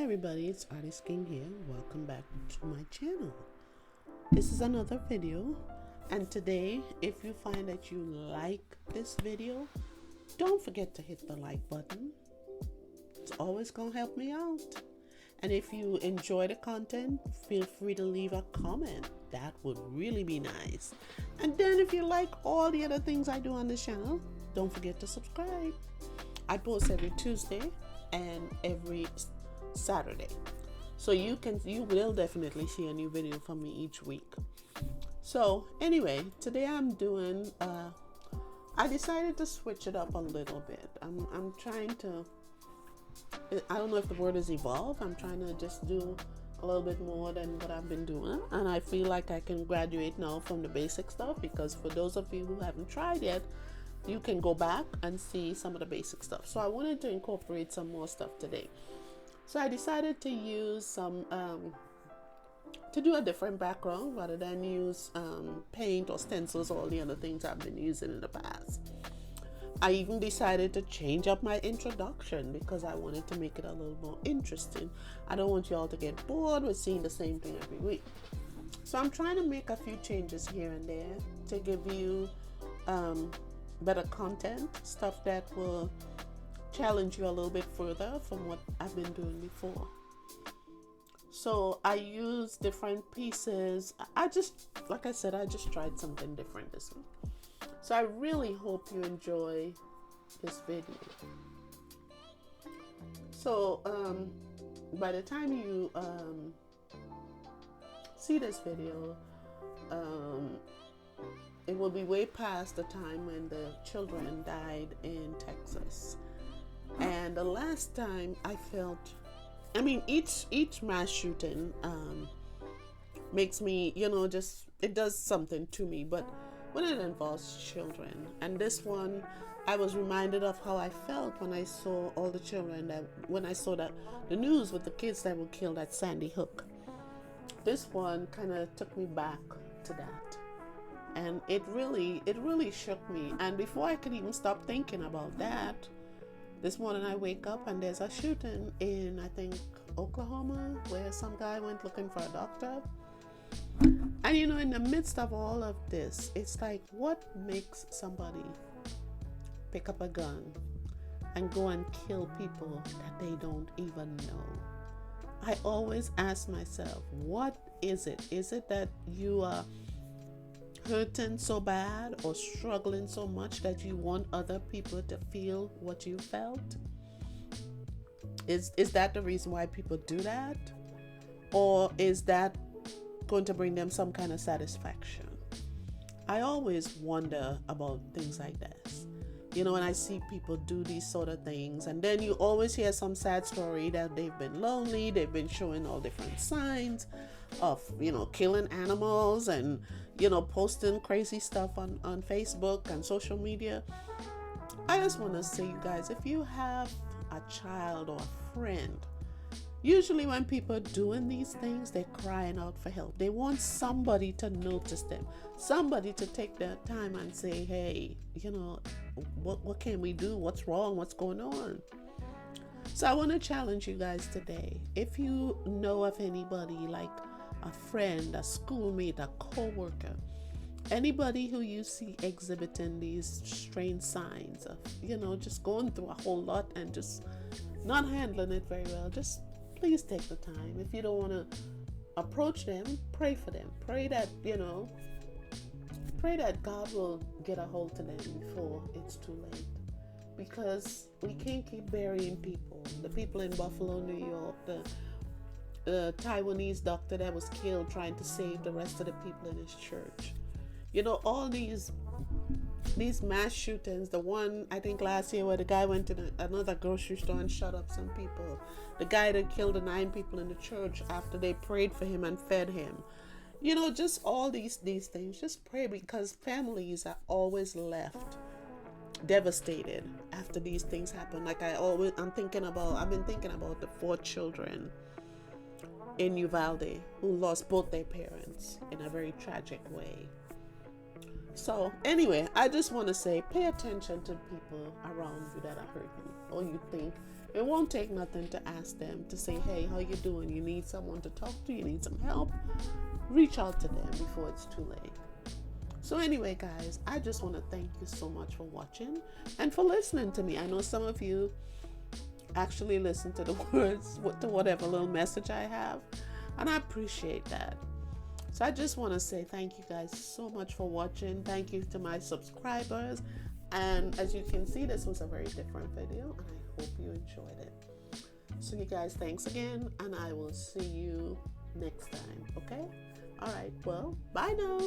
everybody, it's Artist King here. Welcome back to my channel. This is another video, and today, if you find that you like this video, don't forget to hit the like button. It's always gonna help me out. And if you enjoy the content, feel free to leave a comment. That would really be nice. And then if you like all the other things I do on this channel, don't forget to subscribe. I post every Tuesday and every Saturday, so you will definitely see a new video from me each week. So anyway, today I'm doing I decided to switch it up a little bit. I'm trying to, I don't know if the word is evolve. I'm trying to just do a little bit more than what I've been doing, and I feel like I can graduate now from the basic stuff, because for those of you who haven't tried yet, you can go back and see some of the basic stuff. So I wanted to incorporate some more stuff today. So I decided to use some, to do a different background rather than use paint or stencils or all the other things I've been using in the past. I even decided to change up my introduction because I wanted to make it a little more interesting. I don't want you all to get bored with seeing the same thing every week. So I'm trying to make a few changes here and there to give you better content, stuff that will challenge you a little bit further from what I've been doing before. So I use different pieces. Like I said, I just tried something different this week. So I really hope you enjoy this video. So by the time you see this video, it will be way past the time when the children died in Texas. And the last time I felt, each mass shooting makes me, it does something to me. But when it involves children, and this one, I was reminded of how I felt when I saw all the children when I saw the news with the kids that were killed at Sandy Hook. This one kind of took me back to that. And it really shook me. And before I could even stop thinking about that, this morning I wake up and there's a shooting in, I think, Oklahoma, where some guy went looking for a doctor. And in the midst of all of this, it's like, what makes somebody pick up a gun and go and kill people that they don't even know? I always ask myself, what is it? Is it that you are hurting so bad or struggling so much that you want other people to feel what you felt? Is that the reason why people do that? Or is that going to bring them some kind of satisfaction? I always wonder about things like this. When I see people do these sort of things, and then you always hear some sad story that they've been lonely, they've been showing all different signs of, killing animals and, posting crazy stuff on Facebook and social media. I just want to say, you guys, if you have a child or a friend, usually when people are doing these things, they're crying out for help. They want somebody to notice them, somebody to take their time and say, hey, what can we do? What's wrong? What's going on? So I want to challenge you guys today. If you know of anybody, like a friend, a schoolmate, a co-worker, anybody who you see exhibiting these strange signs of, just going through a whole lot and just not handling it very well, just please take the time. If you don't want to approach them, pray for them. Pray that, pray that God will get a hold to them before it's too late. Because we can't keep burying people. The people in Buffalo, New York, the Taiwanese doctor that was killed trying to save the rest of the people in his church. All these mass shootings, the one I think last year where the guy went to another grocery store and shot up some people, the guy that killed the 9 people in the church after they prayed for him and fed him. Just all these things. Just pray, because families are always left devastated after these things happen. Like I've been thinking about the 4 children in Uvalde who lost both their parents in a very tragic way. So anyway, I just want to say, pay attention to people around you that are hurting, or you think it won't take nothing to ask them to say, hey, how you doing? You need someone to talk to? You need some help? Reach out to them before it's too late. So anyway, guys, I just want to thank you so much for watching and for listening to me. I know some of you actually listen to the words, to whatever little message I have, and I appreciate that. So I just want to say thank you guys so much for watching. Thank you to my subscribers. And as you can see, this was a very different video, and I hope you enjoyed it. So you guys, thanks again, and I will see you next time, okay? All right, well, bye now.